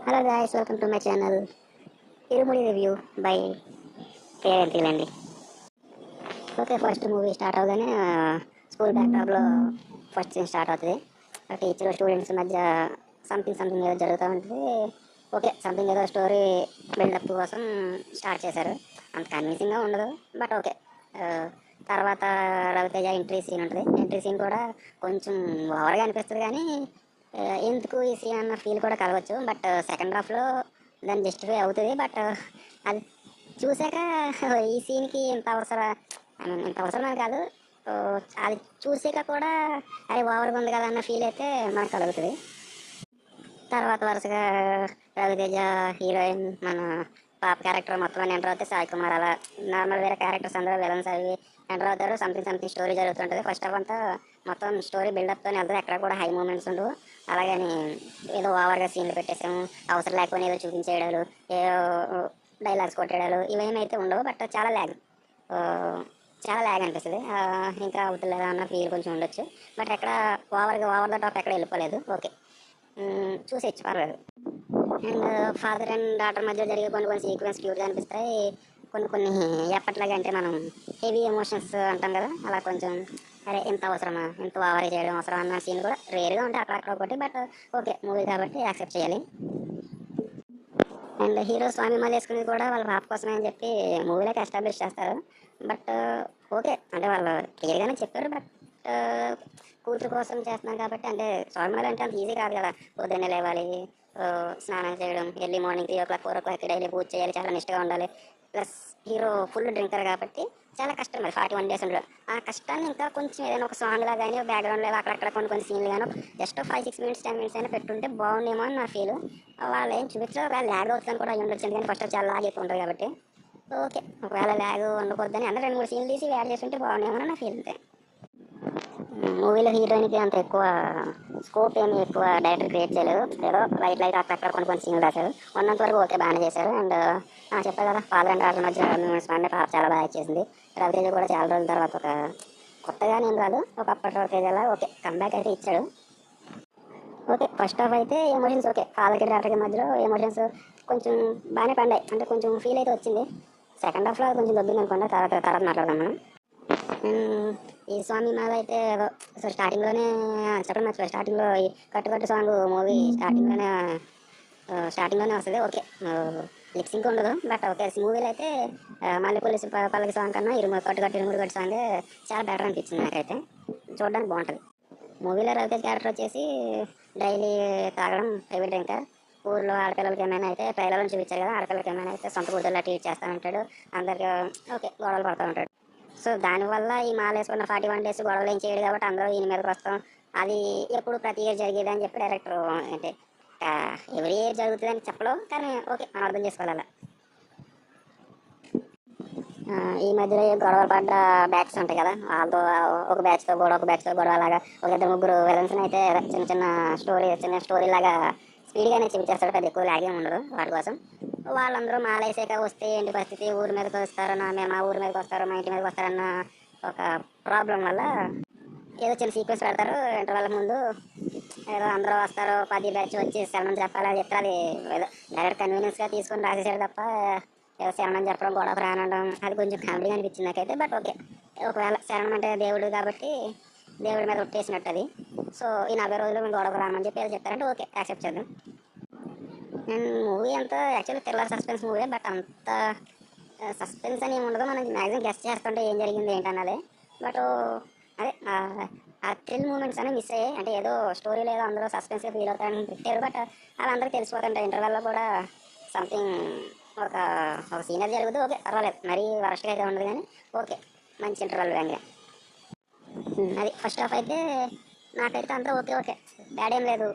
Hello guys, welcome to my channel Irumudi review by కేఎన్టీల్ అండి. Okay, first movie start అవగానే school బ్యాక్డ్రాప్లో first scene start అవుతుంది. Teacher students మధ్య సంథింగ్ ఏదో జరుగుతూ ఉంటుంది. ఓకే, సంథింగ్ ఏదో స్టోరీ బిల్డప్ కోసం స్టార్ట్ చేశారు. అంత కన్విన్సింగ్గా ఉండదు, బట్ ఓకే. తర్వాత రవితేజ ఎంట్రీ సీన్ ఉంటుంది. ఎంట్రీ సీన్ కూడా కొంచెం ఓవర్గా అనిపిస్తుంది, కానీ ఎందుకు ఈ సీన్ అన్న ఫీల్ కూడా కలవచ్చు. బట్ సెకండ్ హాఫ్లో దాన్ని జస్టిఫై అవుతుంది. బట్ అది చూసాక ఈ సీన్కి ఇంత అవసరం, ఇంత అవసరమని కాదు, అది చూసాక కూడా అది ఓవర్గా ఉంది కదా అన్న ఫీల్ అయితే మనకు కలుగుతుంది. తర్వాత వరుసగా రవితేజ హీరోయిన్, మన పాప క్యారెక్టర్ మొత్తం ఎంటర్ అవుతే సాయి కుమార్, అలా నార్మల్ వేరే క్యారెక్టర్స్ అందరూ విలన్స్ అవి ఎంటర్ అవుతారు. సంథింగ్ స్టోరీ జరుగుతుంటుంది. ఫస్ట్ హాఫ్ అంతా మొత్తం స్టోరీ బిల్డప్తో వెళ్తుంది. ఎక్కడ కూడా హై మూమెంట్స్ ఉండవు. అలాగని ఏదో ఓవర్గా సీన్లు పెట్టేసాము, అవసరం లేకపోయినా ఏదో చూపించేయడాలు, ఏదో డైలాగ్స్ కొట్టేయడాలు ఇవేమైతే ఉండవు. బట్ చాలా ల్యాగ్ అనిపిస్తుంది. ఇంకా అవుతలేదా అన్న ఫీల్ కొంచెం ఉండొచ్చు. బట్ ఎక్కడ ఓవర్ ద టాప్ ఎక్కడ వెళ్ళిపోలేదు. ఓకే, చూసేయచ్చు, పర్లేదు. అండ్ ఫాదర్ అండ్ డాటర్ మధ్య జరిగే కొన్ని సీక్వెన్స్ క్యూట్గా అనిపిస్తాయి. కొన్ని ఎప్పట్లాగా అంటే మనం హెవీ ఎమోషన్స్ అంటాం కదా, అలా కొంచెం అరే ఎంత అవసరమా, ఎంత ఓవర్ చేయడం అవసరం అన్న సీన్ కూడా రేర్గా ఉంటాయి అక్కడక్కడ ఒకటి. బట్ ఓకే, మూవీ కాబట్టి యాక్సెప్ట్ చేయాలి. అండ్ హీరో స్వామి మాల వేసుకునేది కూడా వాళ్ళ పాప కోసమే అని చెప్పి మూవీలోకి ఎస్టాబ్లిష్ చేస్తారు. బట్ ఓకే, అంటే వాళ్ళు క్లియర్గానే చెప్పారు. బట్ కూతురు కోసం చేస్తున్నాం కాబట్టి, అంటే స్వామి మాల అంటే అంత ఈజీ కాదు కదా. పొద్దున్నే లేవాలి, స్నానం చేయడం, early morning 3 o'clock 4 o'clock daily పూజ చేయాలి, చాలా నిష్టగా ఉండాలి. ప్లస్ హీరో ఫుల్ డ్రింకర్ కాబట్టి చాలా కష్టం. మరి 41 days ఉండడం, ఆ కష్టాన్ని ఇంకా కొంచెం ఏదైనా ఒక సాంగ్ లాగా కానీ బ్యాక్గ్రౌండ్ లాగా అక్కడక్కడ కొన్ని సీన్లు కానీ జస్ట్ 5-6 minutes 10 minutes అయినా పెట్టుంటే బాగుండేమో అని నా ఫీల్. వాళ్ళు ఏం చూపించారు, ఒకవేళ ల్యాగ్ అవుతుందని కూడా అయ్యి ఉండొచ్చు, ఎందుకంటే ఫస్ట్ చాలా లాగ్ ఎక్కువ ఉంటుంది కాబట్టి. ఓకే, ఒకవేళ ల్యాగ్ ఉండకూడదని అందరూ 2-3 సీన్లు తీసి యాడ్ చేస్తుంటే బాగుండేమో అని నా ఫీల్ అంతే. మూవీలో హీరోయిన్కి అంత ఎక్కువ స్కోప్ ఏమి ఎక్కువ డైరెక్టర్ క్రియేట్ చేయలేదు. ఏదో లైట్ అక్కడ కొన్ని సీన్లు రాశారు. ఉన్నంత వరకు ఓకే, బాగానే చేశారు. అండ్ చెప్పారు కదా, ఫాదర్ అండ్ డాటర్ మధ్య అంటే పాప చాలా బాగా చేసింది. రవితేజ కూడా చాలా రోజుల తర్వాత ఒక కొత్తగా నేను రాదు, ఒక అప్పటి రవితేజలా ఓకే కంబ్యాక్ అయితే ఇచ్చాడు. ఓకే, ఫస్ట్ హాఫ్ అయితే ఎమోషన్స్ ఓకే, ఫాదర్కి డాటర్కి మధ్యలో ఎమోషన్స్ కొంచెం బాగానే పండాయి, అంటే కొంచెం ఫీల్ అయితే వచ్చింది. సెకండ్ హాఫ్లో కొంచెం దొబ్బింది అనుకోండి, తర్వాత మాట్లాడదాం మనం. ఈ సాంగ్ మీద అయితే ఏదో సో స్టార్టింగ్లోనే చెప్పడం మర్చిపోయి, స్టార్టింగ్లో ఈ కట్టు సాంగ్ మూవీ స్టార్టింగ్లోనే వస్తుంది. ఓకే, లిప్సింక్ ఉండదు, బట్ ఓకే మూవీలో అయితే మల్లెపూలి పల్లకి సాంగ్ కన్నా ఇరుముడు కట్టు సాంగ్ చాలా బెటర్ అనిపించింది నాకైతే. చూడడానికి బాగుంటుంది. మూవీలో రవితేజ్ క్యారెక్టర్ వచ్చేసి డైలీ తాగడం, హెవీ డ్రింకర్. ఊర్లో ఆడపిల్లలకి ఏమైనా అయితే ట్రైలర్లను చూపించారు కదా, ఆడపిల్లలకి ఏమైనా అయితే సొంత కూతుర్లా ట్రీట్ చేస్తూ ఉంటాడు. అందరికీ ఓకే గొడవలు పడుతూ ఉంటాడు. సో దానివల్ల ఈ మాల వేసుకున్న 41 days గొడవలు ఏం చేయడు కాబట్టి అందరూ ఈయన మీదకి వస్తాం. అది ఎప్పుడు ప్రతి ఇయర్ జరిగేది అని చెప్పి డైరెక్టర్ అంటే ఎవ్రీ ఇయర్ జరుగుతుంది అని చెప్పడం, కానీ ఓకే మనం అర్థం చేసుకోవాలి. ఈ మధ్యలో గొడవలు పడ్డ బ్యాచ్స్ ఉంటాయి కదా, వాళ్ళతో ఒక బ్యాచ్తో గొడవ అలాగా ఒక 2-3 విలన్స్ అయితే చిన్న స్టోరీ లాగా స్పీడ్గానే చూపించేస్తాడు. పెద్ద ఎక్కువ లాగే ఉండదు వాటి కోసం. వాళ్ళందరూ మాలేసాక వస్తే ఏంటి పరిస్థితి, ఊరి మీదకి వస్తారు, మా ఊరి మీదకి వస్తారు, మా ఇంటి మీదకి వస్తారన్న ఒక ప్రాబ్లం వల్ల ఏదో చిన్న సీక్వెన్స్ పెడతారు ఇంటర్వెల్ ముందు. ఏదో అందరూ వస్తారు, 10 బ్యాచ్ వచ్చి సెలమని చెప్పాలి అని చెప్తే అది ఏదో డైరెక్ట్ కన్వీనియన్స్గా తీసుకొని రాసేసాడు తప్ప ఏదో శరణం చెప్పడం, గొడవ రానడం అది కొంచెం కామెడీగా అనిపించింది నాకైతే. బట్ ఓకే, ఒకవేళ శరణం అంటే దేవుడు కాబట్టి దేవుడి మీద ఒట్టేసినట్టు అది. సో ఈ 40 రోజులు మేము గొడవ రామని చెప్పి ఏదో చెప్తారంటే ఓకే యాక్సెప్ట్ చేద్దాం. అండ్ మూవీ అంతా actually thriller suspense movie, but అంత సస్పెన్స్ అని ఏమి ఉండదు. మనం మ్యాక్సిమం గెస్ట్ చేస్తుంటే ఏం జరిగింది ఏంటన్నది. బట్ అదే ఆ థ్రిల్ మూమెంట్స్ అనేవి మిస్ అయ్యాయి. అంటే ఏదో స్టోరీలో ఏదో అందరూ సస్పెన్స్గా ఫీల్ అవుతారని పెట్టారు, బట్ వాళ్ళందరికీ తెలిసిపోతుంటాయి. ఇంటర్వెల్లో కూడా సంథింగ్ ఒక సీనరీ జరుగుతుంది. ఓకే పర్వాలేదు, మరీ వరస్ట్గా అయితే ఉండదు, కానీ ఓకే మంచి ఇంటర్వెల్ వ్యంగ్యం. అది ఫస్ట్ హాఫ్ అయితే నాకైతే అంతా ఓకే బ్యాడ్ ఏం లేదు,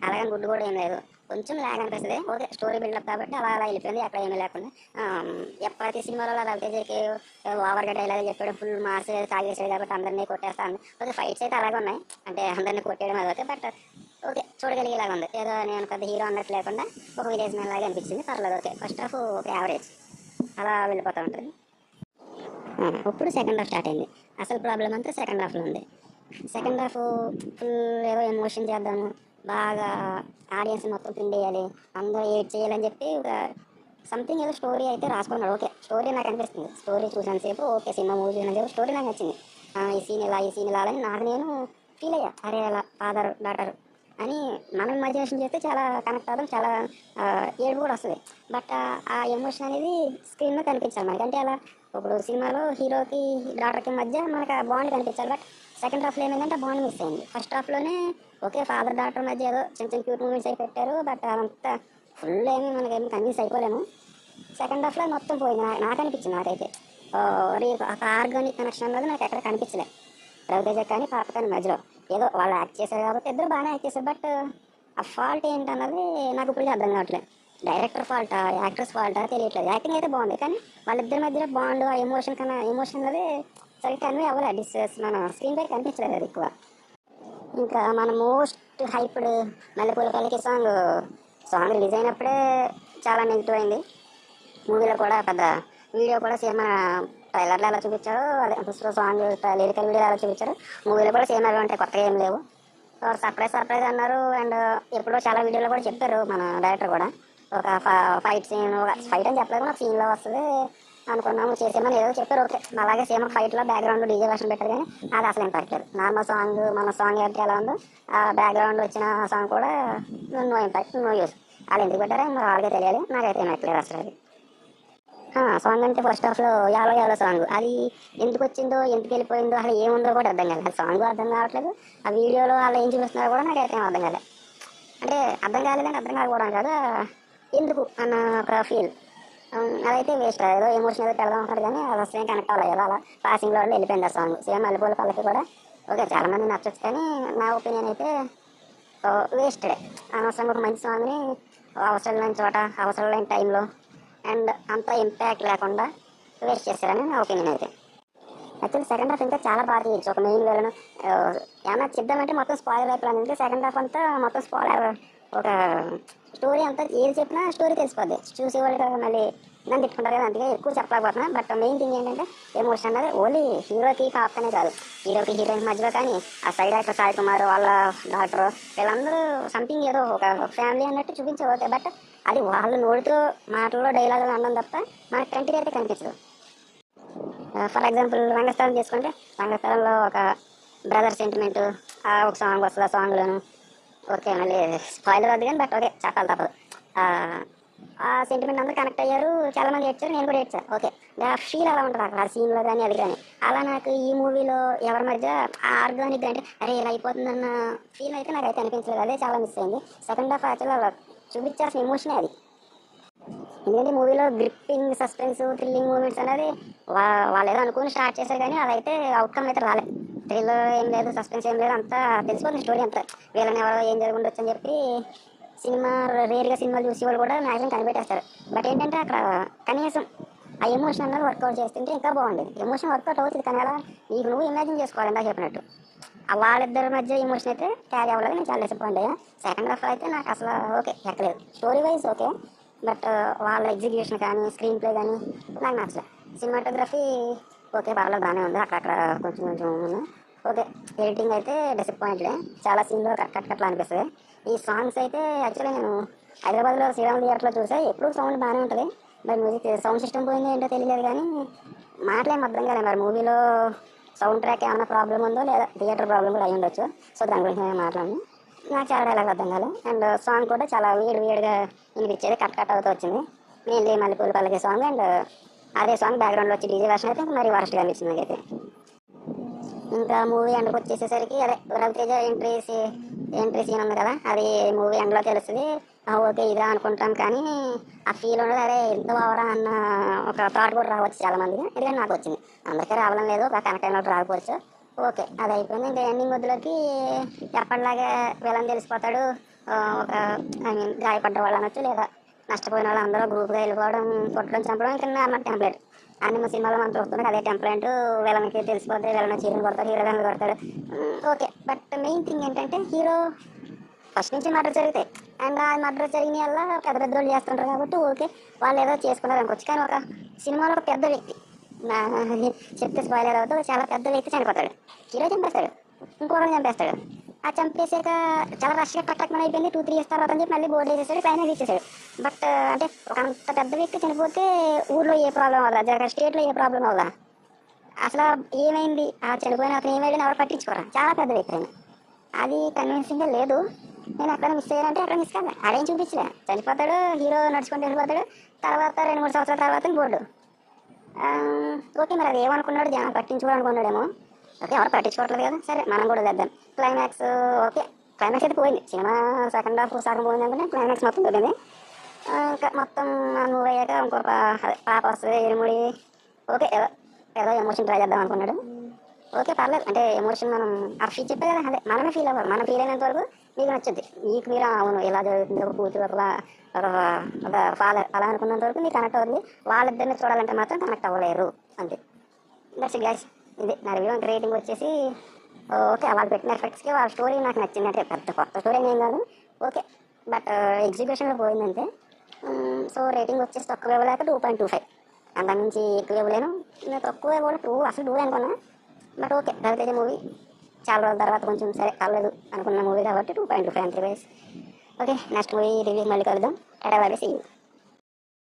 అలాగని గుడ్ కూడా ఏం లేదు. కొంచెం లాగ్ అనిపిస్తుంది. ఓకే స్టోరీ బిల్డప్ కాబట్టి అలా వెళ్ళిపోయింది, అక్కడ ఏమీ లేకుండా. ప్రతి సినిమాలో రవితేజకి ఓవర్గా డైలాగ్ చెప్పాడు, ఫుల్ మార్క్స్ తాగేసాడు కాబట్టి అందరినీ కొట్టేస్తాను. ఓకే ఫైట్స్ అయితే అలాగే ఉన్నాయి, అంటే అందరినీ కొట్టేయడం అది ఓకే. బట్ ఓకే చూడగలిగేలాగా ఉంది, ఏదో నేను పెద్ద హీరో అన్నట్టు లేకుండా ఒక విలేజ్ మ్యాన్ లాగా అనిపించింది. పర్లేదు, okay first half okay average అలా వెళ్ళిపోతూ ఉంటుంది. ఇప్పుడు సెకండ్ హాఫ్ స్టార్ట్ అయింది. అసలు ప్రాబ్లం అంతా సెకండ్ హాఫ్లో ఉంది. సెకండ్ హాఫ్ ఫుల్ ఏదో ఎమోషన్ చేద్దాము, బాగా ఆడియన్స్ మొత్తం పిండేయాలి, అందరూ ఏడ్ చేయాలని చెప్పి ఒక సంథింగ్ ఏదో స్టోరీ అయితే రాసుకున్నాడు. ఓకే, స్టోరీ నాకు అనిపిస్తుంది, స్టోరీ చూసినంతసేపు ఓకే, సినిమా మూవీ చూసినంతసేపు స్టోరీ నాకు నచ్చింది. ఈ సీన్ ఇలా ఈ సీన్ ఇలా అని నాకు నేను ఫీల్ అయ్యా, అరే అలా ఫాదర్ డాటర్ అని మనం ఇమాజినేషన్ చేస్తే చాలా కనెక్ట్ అవ్వడం, చాలా ఏడుపు కూడా వస్తుంది. బట్ ఆ ఎమోషన్ అనేది స్క్రీన్ మీద కనిపించాలి మనకి. అంటే అలా ఇప్పుడు సినిమాలో హీరోకి డాటర్కి మధ్య మనకు ఆ బాండ్ కనిపించాలి. బట్ సెకండ్ హాఫ్లో ఏమైందంటే ఆ బాండ్ మిస్ అయింది. ఫస్ట్ హాఫ్లోనే ఓకే, ఫాదర్ డాటర్ మధ్య ఏదో చిన్న చిన్న క్యూట్ మూమెంట్స్ అయి పెట్టారు. బట్ అదంతా ఫుల్ ఏమి మనకేమి కన్విన్స్ అయిపోలేము. సెకండ్ హాఫ్లో మొత్తం పోయింది. నాకు అనిపించింది, నాకైతే ఒక ఆర్గానిక్ కనెక్షన్ అన్నది నాకు ఎక్కడ కనిపించలేదు. రవితేజ కానీ పాప కానీ మధ్యలో ఏదో వాళ్ళు యాక్ట్ చేశారు కాబట్టి ఇద్దరు బాగానే యాక్ట్ చేశారు. బట్ ఆ ఫాల్ట్ ఏంటన్నది నాకు ఇప్పుడు అర్థం కావట్లేదు. డైరెక్టర్ ఫాల్టా, యాక్టర్స్ ఫాల్టా తెలియట్లేదు. యాక్టింగ్ అయితే బాగుంది, కానీ వాళ్ళిద్దరి మధ్యలో బాండ్, ఆ ఎమోషన్ కన్నా ఎమోషన్ అనేది సరిగ్గా కన్వే అవ్వలేదు. మన స్క్రీన్ పై కనిపించలేదు అది ఎక్కువ. ఇంకా మన మోస్ట్ హైప్డ్ మల్లెపూల పల్లికి సాంగ్ రిలీజ్ అయినప్పుడే చాలా నెగిటివ్ అయింది. మూవీలో కూడా పెద్ద వీడియో కూడా సేమ్ ట్రైలర్లో ఎలా చూపించారో అదే సాంగ్ లిరికల్ వీడియో ఎలా చూపించారు, మూవీలో కూడా సేమ్ అవి ఉంటాయి, కొత్తగా ఏం లేవు. సర్ప్రైజ్ అన్నారు. అండ్ ఎప్పుడో చాలా వీడియోలో కూడా చెప్పారు మన డైరెక్టర్ కూడా, ఒక ఫైట్ సీన్, ఫైట్ అని చెప్పలేదు, ఒక సీన్లో వస్తుంది అనుకున్నాము చేసేమని ఏదో చెప్పారు. ఓకే, అలాగే సేమ్ ఫైట్లో బ్యాక్గ్రౌండ్ డీజే వర్షన్ పెట్టారు, కానీ అది అసలు ఇంపాక్ట్ లేదు. నార్మల్ సాంగ్, మన సాంగ్ ఏంటి ఎలా ఉందో ఆ బ్యాక్గ్రౌండ్ వచ్చిన సాంగ్ కూడా నో ఇంపాక్ట్, నో యూస్. వాళ్ళు ఎందుకు పెట్టారో వాళ్ళకే తెలియాలి, నాకైతే ఏం ఎక్కలేదు అసలు అది. సాంగ్ అంటే ఫస్ట్ హాఫ్లో యాలో యాలో సాంగ్, అది ఎందుకు వచ్చిందో ఎందుకు వెళ్ళిపోయిందో అసలు ఏముందో కూడా అర్థం కాలేదు. సాంగ్ అర్థం కావట్లేదు, ఆ వీడియోలో వాళ్ళు ఏం చూపిస్తున్నారో కూడా నాకైతే ఏం అర్థం కాలేదు. అంటే అర్థం కాలేదని అర్థం కాకపోవడం కాదు, ఎందుకు అన్న ఒక ఫీల్. అదైతే వేస్ట్, ఏదో ఎమోషన్ ఏదో పెడదాం ఉంటారు, కానీ అది అసలు కనెక్ట్ అవ్వలేదు కదా. అలా పాసింగ్లో వెళ్ళిపోయింది ఆ సాంగ్. సేమ్ మల్లెపూల పల్లకి కూడా ఓకే, చాలామంది నచ్చొచ్చు, కానీ నా ఒపీనియన్ అయితే వేస్టెడ్. అనవసరంగా ఒక మంచి సాంగ్ని అవసరం లేని చోట, అవసరం లేని టైంలో అండ్ అంత ఇంపాక్ట్ లేకుండా వేస్ట్ చేస్తారని నా ఒపీనియన్ అయితే. యాక్చువల్లీ సెకండ్ హాఫ్ ఇంకా చాలా బాగా తీయచ్చు. ఒక మెయిన్ వేలను ఏమన్నా చెప్దామంటే మొత్తం స్పాయిలర్ అయిపోయింది. అంటే సెకండ్ హాఫ్ అంతా మొత్తం స్పాయిలర్, ఒక స్టోరీ అంతా ఏది చెప్పినా స్టోరీ తెలిసిపోద్ది, చూసేవాళ్ళు మళ్ళీ నన్ను తిట్టుకుంటారు కదా, అందుకే ఎక్కువ చెప్పలేకపోతున్నా. బట్ మెయిన్ థింగ్ ఏంటంటే ఎమోషన్ అనేది ఓన్లీ హీరోకి కాకనే కాదు, హీరోకి హీరోయిన్ మధ్యలో కానీ ఆ సైడ్ యాక్టర్ సాయి కుమార్ వాళ్ళ డాక్టర్ వీళ్ళందరూ సంథింగ్ ఏదో ఒక ఫ్యామిలీ అన్నట్టు చూపించవచ్చు. బట్ అది వాళ్ళ నోటితో మాటల్లో డైలాగులు అనడం తప్ప మనకు కంటికి అయితే కనిపించదు. ఫర్ ఎగ్జాంపుల్ రంగస్థలం తీసుకుంటే, రంగస్థలంలో ఒక బ్రదర్ సెంటిమెంట్ ఒక సాంగ్ వస్తుంది. ఆ సాంగ్లోను ఓకే, మళ్ళీ స్పాయిలర్ వద్దు కానీ బట్ ఓకే చెప్పాలి తప్పదు. ఆ సెంటిమెంట్ అందరూ కనెక్ట్ అయ్యారు, చాలామంది ఏడ్చారు, నేను కూడా ఏడ్చాను. ఓకే, ఆ ఫీల్ అలా ఉంటుంది అక్కడ ఆ సీన్లో కానీ అది కానీ. అలా నాకు ఈ మూవీలో ఎవరి మధ్య ఆర్గానిక్ అంటే అరే ఇలా అయిపోతుందన్న ఫీల్ అయితే నాకైతే అనిపించలేదు. అదే చాలా మిస్ అయింది. సెకండ్ హాఫ్ యాక్చువల్ అలా చూపించాల్సిన ఎమోషనే అది. ఎందుకంటే మూవీలో గ్రిప్పింగ్, సస్పెన్స్, థ్రిల్లింగ్ మూమెంట్స్ అనేది వాళ్ళు ఏదో అనుకుని స్టార్ట్ చేశారు, కానీ అదైతే అవుట్కమ్ అయితే రాలేదు. థ్రిల్లర్ ఏం లేదు, సస్పెన్స్ ఏం లేదు, అంతా తెలిసిపోతుంది స్టోరీ అంతా. వీళ్ళని ఎవరో ఏం జరుగుండొచ్చు అని చెప్పి రేర్గా సినిమాలు చూసి వాళ్ళు కూడా మ్యాక్సిమం కనిపెట్టేస్తారు. బట్ ఏంటంటే అక్కడ కనీసం ఆ ఎమోషన్ అన్నది వర్కౌట్ చేస్తుంటే ఇంకా బాగుండేది. ఎమోషన్ వర్కౌట్ అవుతుంది, కానీ అలా నీకు నువ్వు ఇమాజిన్ చేసుకోవాలి ఇందాక చెప్పినట్టు. వాళ్ళిద్దరి మధ్య ఎమోషన్ అయితే క్యారీ అవ్వలేదు, నేను చాలా డిసప్పాయింట్ అయ్యా. సెకండ్ హాఫ్ అయితే నాకు అసలు ఓకే ఎక్కలేదు. స్టోరీ వైజ్ ఓకే, బట్ వాళ్ళ ఎగ్జిక్యూషన్ కానీ స్క్రీన్ ప్లే కానీ నాకు నచ్చలేదు. సినిమాటోగ్రఫీ ఓకే పర్వాలేదు, బాగానే ఉంది, అక్కడక్కడ కొంచెం కొంచెం ఓకే. ఎడిటింగ్ అయితే డిసప్పాయింట్లే, చాలా సీన్లో కట్ అనిపిస్తుంది. ఈ సాంగ్స్ అయితే యాక్చువల్లీ నేను హైదరాబాద్లో శ్రీరామ్ థియేటర్లో చూసా, ఎప్పుడు సౌండ్ బాగానే ఉంటుంది. మరి మ్యూజిక్ సౌండ్ సిస్టమ్ పోయిందో ఏంటో తెలియలేదు, కానీ మాటలేం అర్థం కాలేదు. మరి మూవీలో సౌండ్ ట్రాక్ ఏమైనా ప్రాబ్లం ఉందో లేదా థియేటర్ ప్రాబ్లం కూడా అయి ఉండొచ్చు. సో దాని గురించి నేను మాట్లాడి నాకు చాలా డైలాగ్ అర్థం కాలేదు. అండ్ సాంగ్ కూడా చాలా వేడిగా వినిపించేది, కట్ అవుతూ వచ్చింది. మెయిన్లీ మల్లెపూల పల్లకి సాంగ్ అండ్ అదే సాంగ్ బ్యాక్గ్రౌండ్లో వచ్చి డీజే వర్షన్ అయితే మరి వరస్ట్గా అనిపించింది నాకైతే. ఇంకా మూవీ ఎండ్కి వచ్చేసేసరికి అదే రవితేజ ఎంట్రీ సీన్ ఉంది కదా, అది మూవీ ఎండ్లో తెలుస్తుంది. ఓకే ఇదా అనుకుంటాం, కానీ ఆ ఫీల్ ఉండదు. అదే ఎంత బావరా అన్న ఒక థాట్ కూడా రావచ్చు చాలా మందికి, ఎందుకంటే నాకు వచ్చింది. అందరికీ రావడం లేదు, ఒక కనెక్ట్ అయినట్టు రాకపోవచ్చు. ఓకే అది అయిపోయింది. ఇంకా ఎండింగ్ మధ్యలోకి ఎప్పటిలాగే వీళ్ళని తెలిసిపోతాడు. ఒక ఐ మీన్ గాయపడ్డ వాళ్ళు అనొచ్చు, లేదా నష్టపోయిన వాళ్ళు అందరూ గ్రూప్గా వెళ్ళిపోవడం, కొట్టడం, చంపడం, ఇంకా నార్మల్ టెంప్లెట్ అన్ని సినిమాలో మనం చూస్తున్నాం. అదే టెంప్లెట్ వీళ్ళకి తెలిసిపోతే వీళ్ళని చీరలు కొడతారు, హీరో గారిని కొడతాడు. ఓకే, బట్ మెయిన్ థింగ్ ఏంటంటే హీరో ఫస్ట్ నుంచి మర్డర్ జరుగుతాయి, అండ్ ఆ మర్డర్ జరిగిన వల్ల పెద్ద పెద్ద వాళ్ళు చేస్తుంటారు కాబట్టి ఓకే వాళ్ళు ఏదో చేసుకున్నారు అనుకోవచ్చు. కానీ ఒక సినిమాలో ఒక పెద్ద వ్యక్తి చెప్తే స్పాయిలర్ అవుతుంది, చాలా పెద్ద వ్యక్తి చనిపోతాడు, హీరో చంపేస్తాడు, ఇంకొకరిని చంపేస్తాడు. ఆ చంపేసాక చాలా రష్గా టక్ అయిపోయింది. 2-3 ఇయర్స్ తర్వాత అని చెప్పి మళ్ళీ బోర్డు వేసేసాడు, క్లైమాక్స్ ఇచ్చేసాడు. బట్ అంటే ఒక అంత పెద్ద వ్యక్తి చనిపోతే ఊర్లో ఏ ప్రాబ్లం అవ్వదా, స్టేట్లో ఏ ప్రాబ్లం అవ్వదా, అసలు ఏమైంది, ఆ చనిపోయిన అతను ఏమైందని ఎవరు పట్టించుకోరా, చాలా పెద్ద వ్యక్తి అయినా. అది కన్విన్సింగ్గా లేదు. నేను ఎక్కడ మిస్ అయ్యానంటే అక్కడ మిస్ కాదు, ఆడేం చూపించలే. చనిపోతాడు, హీరో నడుచుకుంటూ వెళ్ళిపోతాడు, తర్వాత 2-3 సంవత్సరాల తర్వాత బోర్డు. ఓకే, మరి అది ఏమనుకున్నాడు, జనం పట్టించుకోవాలనుకున్నాడేమో. ఓకే, ఎవరు పట్టించుకోవట్లేదు కదా, సరే మనం కూడా చేద్దాం. క్లైమాక్స్ ఓకే, క్లైమాక్స్ అయితే పోయింది. సినిమా సెకండ్ హాఫ్ సగం పోయింది అనుకుంటే క్లైమాక్స్ మొత్తం పోయింది. ఇంకా మొత్తం మూవ్ అయ్యాక ఇంకొక పాప వస్తుంది, ఇరుముడి. ఓకే, ఏదో ఏదో ఎమోషన్ ట్రై చేద్దాం అనుకున్నాడు. ఓకే, పర్లేదు. అంటే ఎమోషన్ మనం ఆ ఫీల్ చెప్పే కదా, అదే మనమే ఫీల్ అవ్వాలి. మనం ఫీల్ అయినంత వరకు మీకు నచ్చుద్ది. మీకు మీరు అవును ఇలా జరుగుతుంది, ఒక కూతురు ఒక ఫాదర్ అలా అనుకున్నంత వరకు మీకు కనెక్ట్ అవుతుంది. వాళ్ళిద్దరిని చూడాలంటే మాత్రం కనెక్ట్ అవ్వలేరు, అంతే. That's it guys. ఇది నా రివ్యూ. రేటింగ్ వచ్చేసి ఓకే, వాళ్ళు పెట్టిన ఎఫెక్ట్స్కి వాళ్ళ స్టోరీ నాకు నచ్చింది. అంటే పెద్ద కొత్త స్టోరీ ఏం కాదు, ఓకే, బట్ ఎగ్జిక్యూషన్లో పోయిందంతే. సో రేటింగ్ వచ్చేసి తక్కువ ఇవ్వలేక 2.25. అంతకుమించి ఎక్కువ ఇవ్వలేను. నేను తక్కువ ఇవ్వలేదు, 2 అసలు 2 అనుకున్నా. బట్ ఓకే, రవితేజ మూవీ చాలా రోజుల తర్వాత కొంచెం సరే పర్లేదు అనుకున్న మూవీ కాబట్టి 2.25 అంతే guys. Okay, next movie review మళ్ళీ కలుద్దాం. Tata bye bye, see you.